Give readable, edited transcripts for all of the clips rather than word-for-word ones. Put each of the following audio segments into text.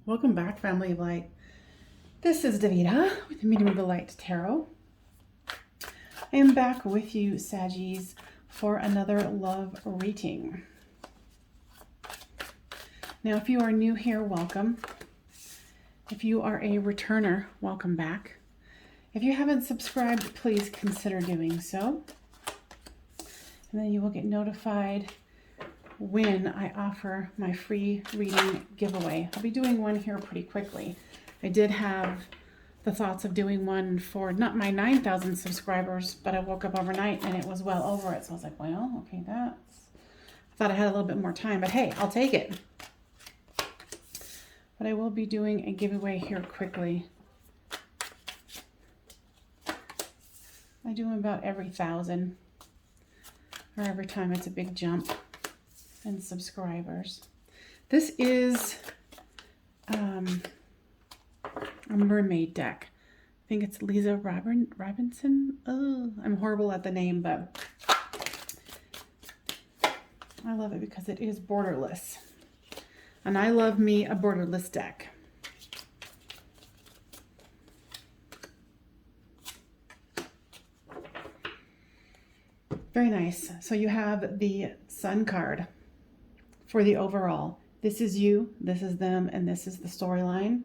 Welcome back, Family of Light. This is Davida with the Medium of the Light Tarot. I am back with you, Saggies, for another love reading. Now, if you are new here, welcome. If you are a returner, welcome back. If you haven't subscribed, please consider doing so. And then you will get notified when I offer my free reading giveaway. I'll be doing one here pretty quickly. I did have the thoughts of doing one for not my 9,000 subscribers, but I woke up overnight and it was well over it. So I was like, well, okay, I thought I had a little bit more time, but hey, I'll take it. But I will be doing a giveaway here quickly. I do them about every 1,000 or every time it's a big jump and subscribers. This is a mermaid deck. I think it's Lisa Robinson. Oh, I'm horrible at the name, but I love it because it is borderless. And I love me a borderless deck. Very nice. So you have the Sun card for the overall. This is you, this is them, and this is the storyline.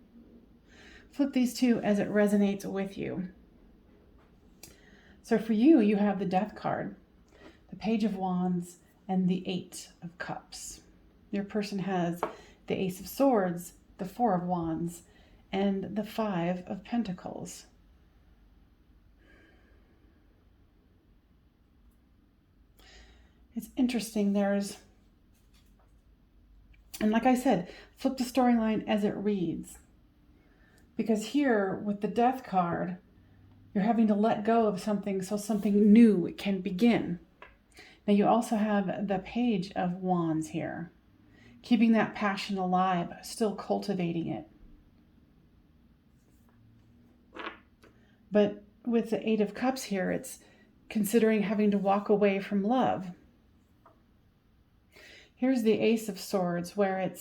Flip these two as it resonates with you. So for you, you have the Death card, the Page of Wands, and the 8 of Cups. Your person has the Ace of Swords, the 4 of Wands, and the 5 of Pentacles. It's interesting. And like I said, flip the storyline as it reads. Because here, with the Death card, you're having to let go of something so something new can begin. Now you also have the Page of Wands here. Keeping that passion alive, still cultivating it. But with the 8 of Cups here, it's considering having to walk away from love. Here's the Ace of Swords, where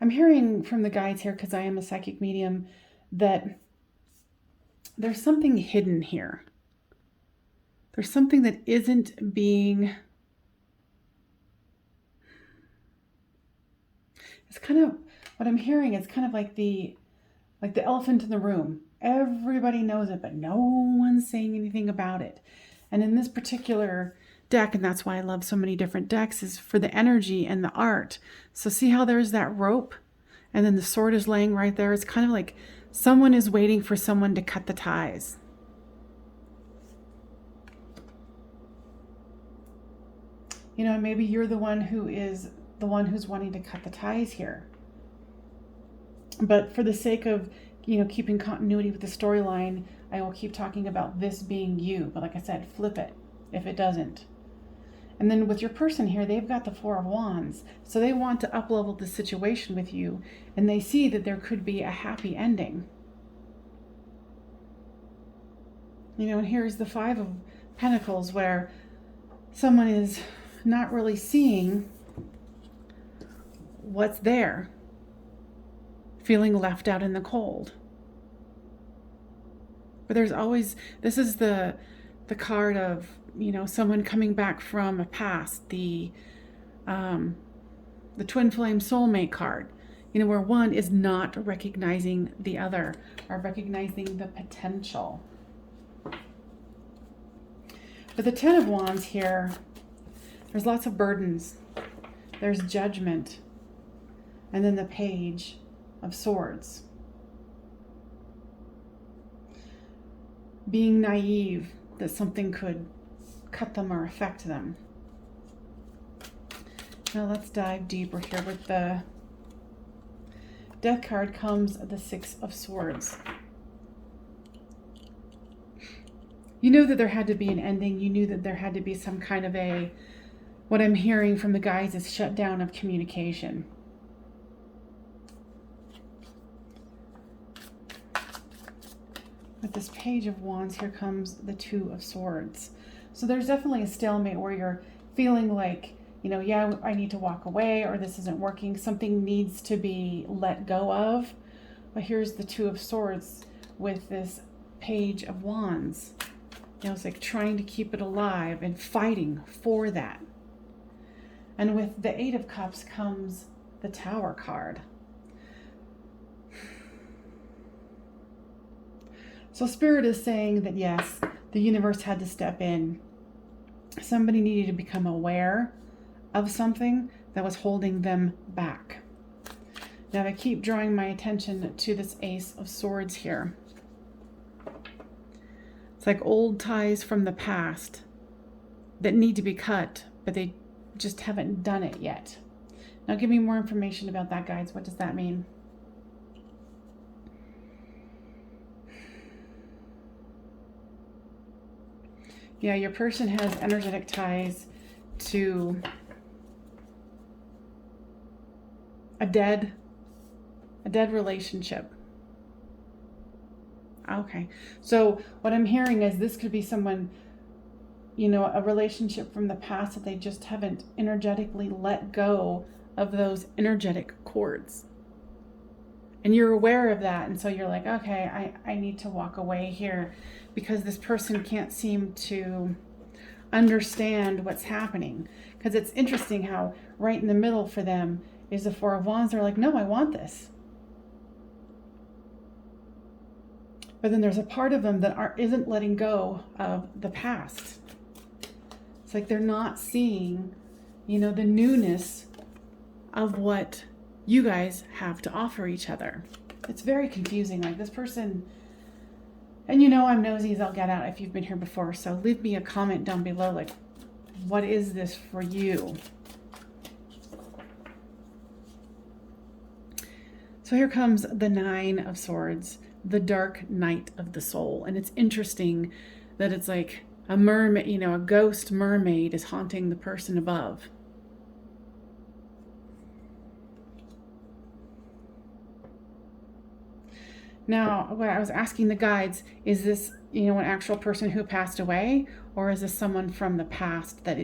I'm hearing from the guides here, because I am a psychic medium, that there's something hidden here. There's something that isn't being... It's kind of, what I'm hearing is kind of like the elephant in the room. Everybody knows it, but no one's saying anything about it. And in this particular deck, and that's why I love so many different decks, is for the energy and the art. So see how there's that rope and then the sword is laying right there? It's kind of like someone is waiting for someone to cut the ties. You know, maybe you're the one who's wanting to cut the ties here. But for the sake of, keeping continuity with the storyline, I will keep talking about this being you. But like I said, flip it if it doesn't. And then with your person here, they've got the 4 of Wands. So they want to up-level the situation with you. And they see that there could be a happy ending. And here's the 5 of Pentacles, where someone is not really seeing what's there. Feeling left out in the cold. But there's always, this is the card of, someone coming back from a past, the twin flame soulmate card, where one is not recognizing the other or recognizing the potential. But the 10 of Wands here, there's lots of burdens. There's judgment. And then the Page of Swords. Being naive that something could cut them or affect them. Now let's dive deeper here. With the Death card comes the 6 of Swords. You knew that there had to be an ending. You knew that there had to be some kind of what I'm hearing from the guides is shutdown of communication. With this Page of Wands, here comes the 2 of Swords. So there's definitely a stalemate where you're feeling like yeah, I need to walk away, or this isn't working. Something needs to be let go of. But here's the Two of Swords with this Page of Wands. It's like trying to keep it alive and fighting for that. And with the Eight of Cups comes the Tower card. So Spirit is saying that yes, the universe had to step in. Somebody needed to become aware of something that was holding them back. Now I keep drawing my attention to this Ace of Swords here. It's like old ties from the past that need to be cut, but they just haven't done it yet. Now give me more information about that, guys. What does that mean? Yeah, your person has energetic ties to a dead relationship. Okay, so what I'm hearing is this could be someone, a relationship from the past that they just haven't energetically let go of those energetic cords. And you're aware of that, and so you're like, okay, I need to walk away here because this person can't seem to understand what's happening. Because it's interesting how right in the middle for them is the Four of Wands. They're like, no, I want this. But then there's a part of them that isn't letting go of the past. It's like they're not seeing, the newness of what you guys have to offer each other. It's very confusing. Like this person, and I'm nosy as I'll get out if you've been here before. So leave me a comment down below. Like, what is this for you? So here comes the Nine of Swords, the dark night of the soul. And it's interesting that it's like a mermaid, a ghost mermaid is haunting the person above. Now, what I was asking the guides, is this, an actual person who passed away, or is this someone from the past that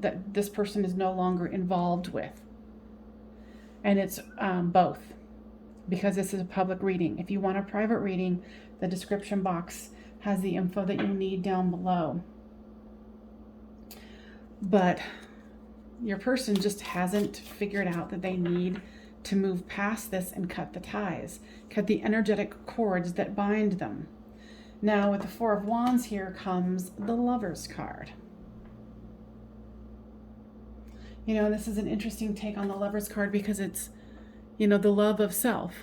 that this person is no longer involved with? And it's both, because this is a public reading. If you want a private reading, the description box has the info that you need down below. But your person just hasn't figured out that they need to move past this and cut the ties, cut the energetic cords that bind them. Now with the Four of Wands here comes the Lover's card. This is an interesting take on the Lover's card because it's, the love of self.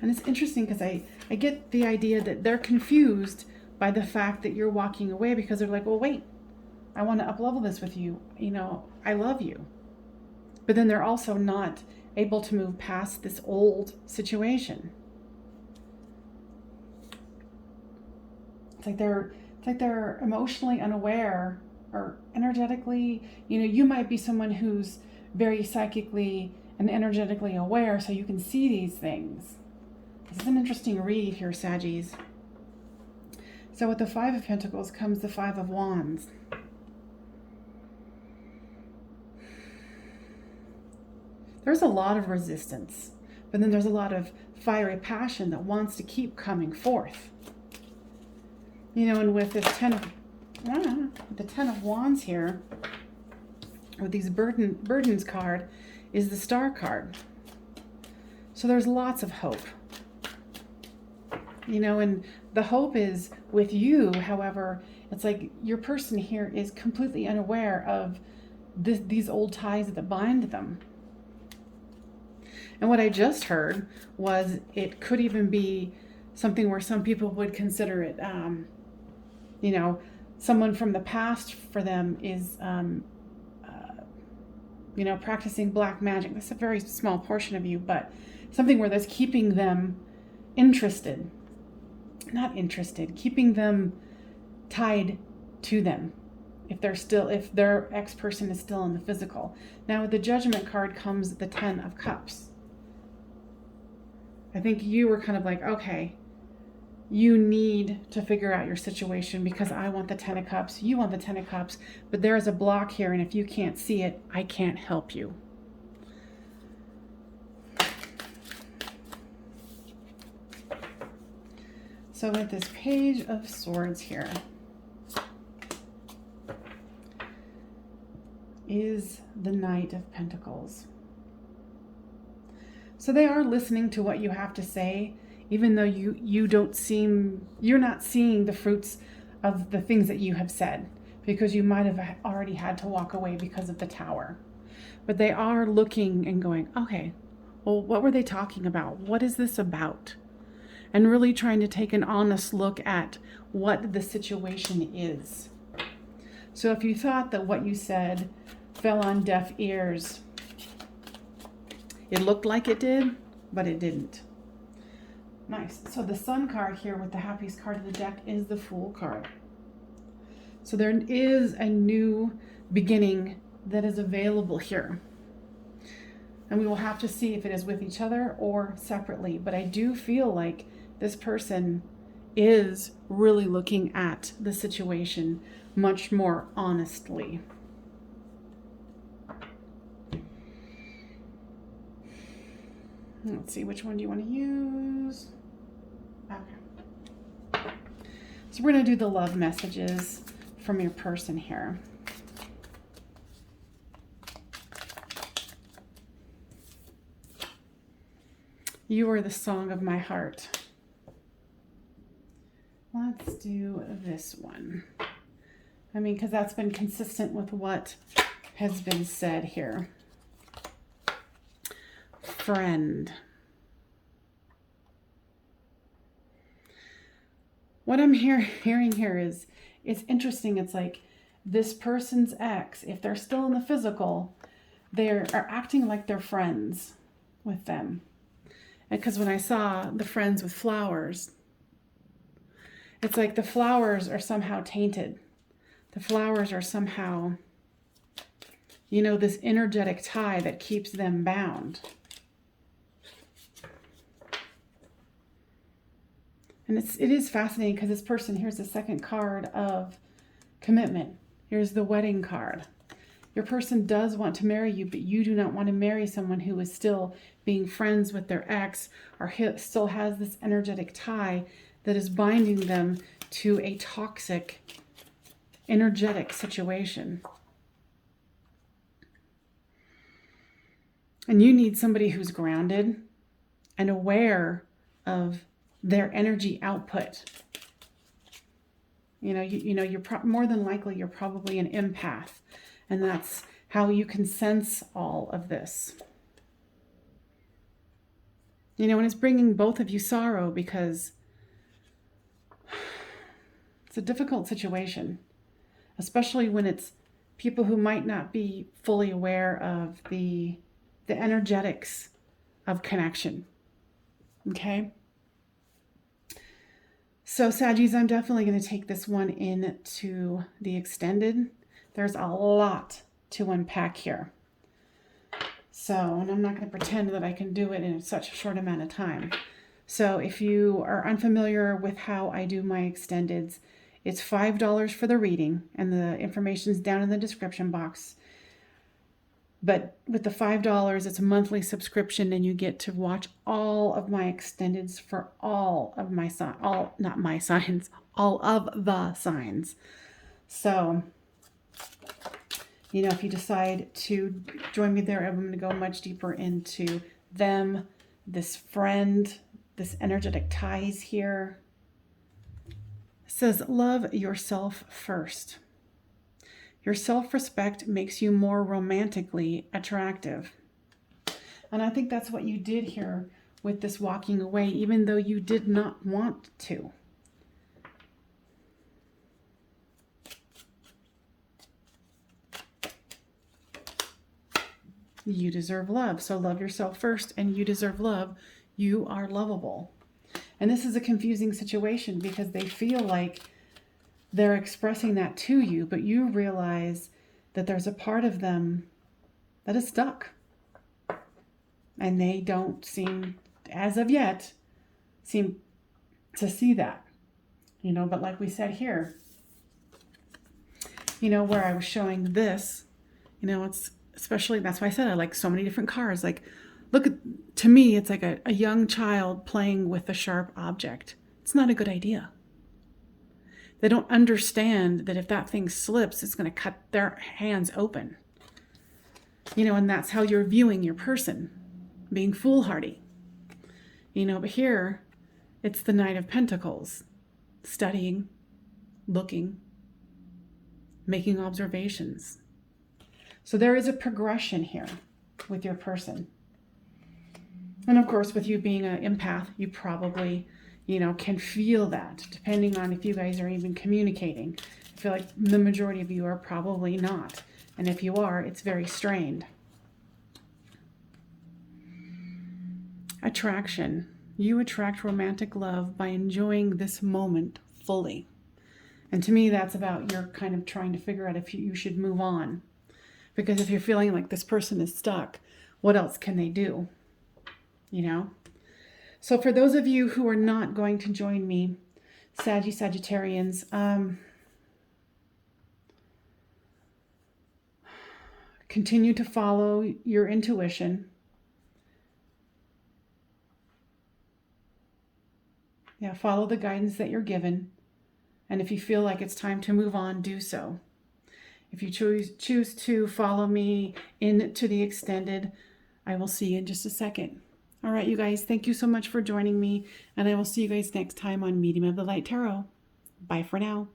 And it's interesting because I get the idea that they're confused by the fact that you're walking away, because they're like, well, wait, I want to up-level this with you. I love you. But then they're also not able to move past this old situation. It's like they're emotionally unaware or energetically, you might be someone who's very psychically and energetically aware, so you can see these things. This is an interesting read here, Saggies. So with the Five of Pentacles comes the Five of Wands. There's a lot of resistance, but then there's a lot of fiery passion that wants to keep coming forth. And with this the Ten of Wands here, with these burdens card, is the Star card. So there's lots of hope. And the hope is with you. However, it's like your person here is completely unaware of these old ties that bind them. And what I just heard was it could even be something where some people would consider it, someone from the past for them is, practicing black magic. That's a very small portion of you, but something where that's keeping them interested. Not interested, keeping them tied to them if their ex-person is still in the physical. Now with the Judgment card comes the Ten of Cups. I think you were kind of like, okay, you need to figure out your situation because I want the 10 of Cups, you want the 10 of Cups, but there is a block here, and if you can't see it, I can't help you. So with this Page of Swords here is the Knight of Pentacles. So they are listening to what you have to say, even though you're not seeing the fruits of the things that you have said, because you might have already had to walk away because of the Tower. But they are looking and going, okay, well, what were they talking about? What is this about? And really trying to take an honest look at what the situation is. So if you thought that what you said fell on deaf ears, it looked like it did, but it didn't. Nice. So the Sun card here with the happiest card of the deck is the Fool card. So there is a new beginning that is available here. And we will have to see if it is with each other or separately. But I do feel like this person is really looking at the situation much more honestly. Let's see, which one do you want to use? Okay. So we're going to do the love messages from your person here. You are the song of my heart. Let's do this one. I mean, because that's been consistent with what has been said here. Friend. What I'm hearing here is, it's interesting. It's like this person's ex, if they're still in the physical, they are acting like they're friends with them. And because when I saw the friends with flowers, it's like the flowers are somehow tainted. The flowers are somehow, you know, this energetic tie that keeps them bound. And it is fascinating because this person, here's the second card of commitment. Here's the wedding card. Your person does want to marry you, but you do not want to marry someone who is still being friends with their ex or still has this energetic tie that is binding them to a toxic, energetic situation. And you need somebody who's grounded and aware of their energy output. You're more than likely you're probably an empath, and that's how you can sense all of this. And it's bringing both of you sorrow because it's a difficult situation, especially when it's people who might not be fully aware of the energetics of connection. Okay? So Saggies, I'm definitely going to take this one into the extended. There's a lot to unpack here. So, and I'm not going to pretend that I can do it in such a short amount of time. So if you are unfamiliar with how I do my extendeds, it's $5 for the reading, and the information's down in the description box. But with the $5, it's a monthly subscription, and you get to watch all of my extendeds for all of my all of the signs. So, if you decide to join me there, I'm going to go much deeper into them, this friend, this energetic ties here. It says, love yourself first. Your self-respect makes you more romantically attractive. And I think that's what you did here with this walking away, even though you did not want to. You deserve love. So love yourself first, and you deserve love. You are lovable. And this is a confusing situation because they feel like they're expressing that to you, but you realize that there's a part of them that is stuck. And they don't seem, as of yet, seem to see that, you know. But like we said here, you know, where I was showing this, you know, it's especially, that's why I said I like so many different cards. Like, look at, to me, it's like a young child playing with a sharp object. It's not a good idea. They don't understand that if that thing slips, it's going to cut their hands open. You know, and that's how you're viewing your person, being foolhardy. You know, but here, it's the Knight of Pentacles, studying, looking, making observations. So there is a progression here with your person. And of course, with you being an empath, you probably, you know, can feel that, depending on if you guys are even communicating. I feel like the majority of you are probably not. And if you are, it's very strained. Attraction. You attract romantic love by enjoying this moment fully. And to me, that's about you're kind of trying to figure out if you should move on. Because if you're feeling like this person is stuck, what else can they do? You know? So for those of you who are not going to join me, Sagittarians, continue to follow your intuition. Yeah, follow the guidance that you're given. And if you feel like it's time to move on, do so. If you choose to follow me into the extended, I will see you in just a second. All right, you guys, thank you so much for joining me. And I will see you guys next time on Medium of the Light Tarot. Bye for now.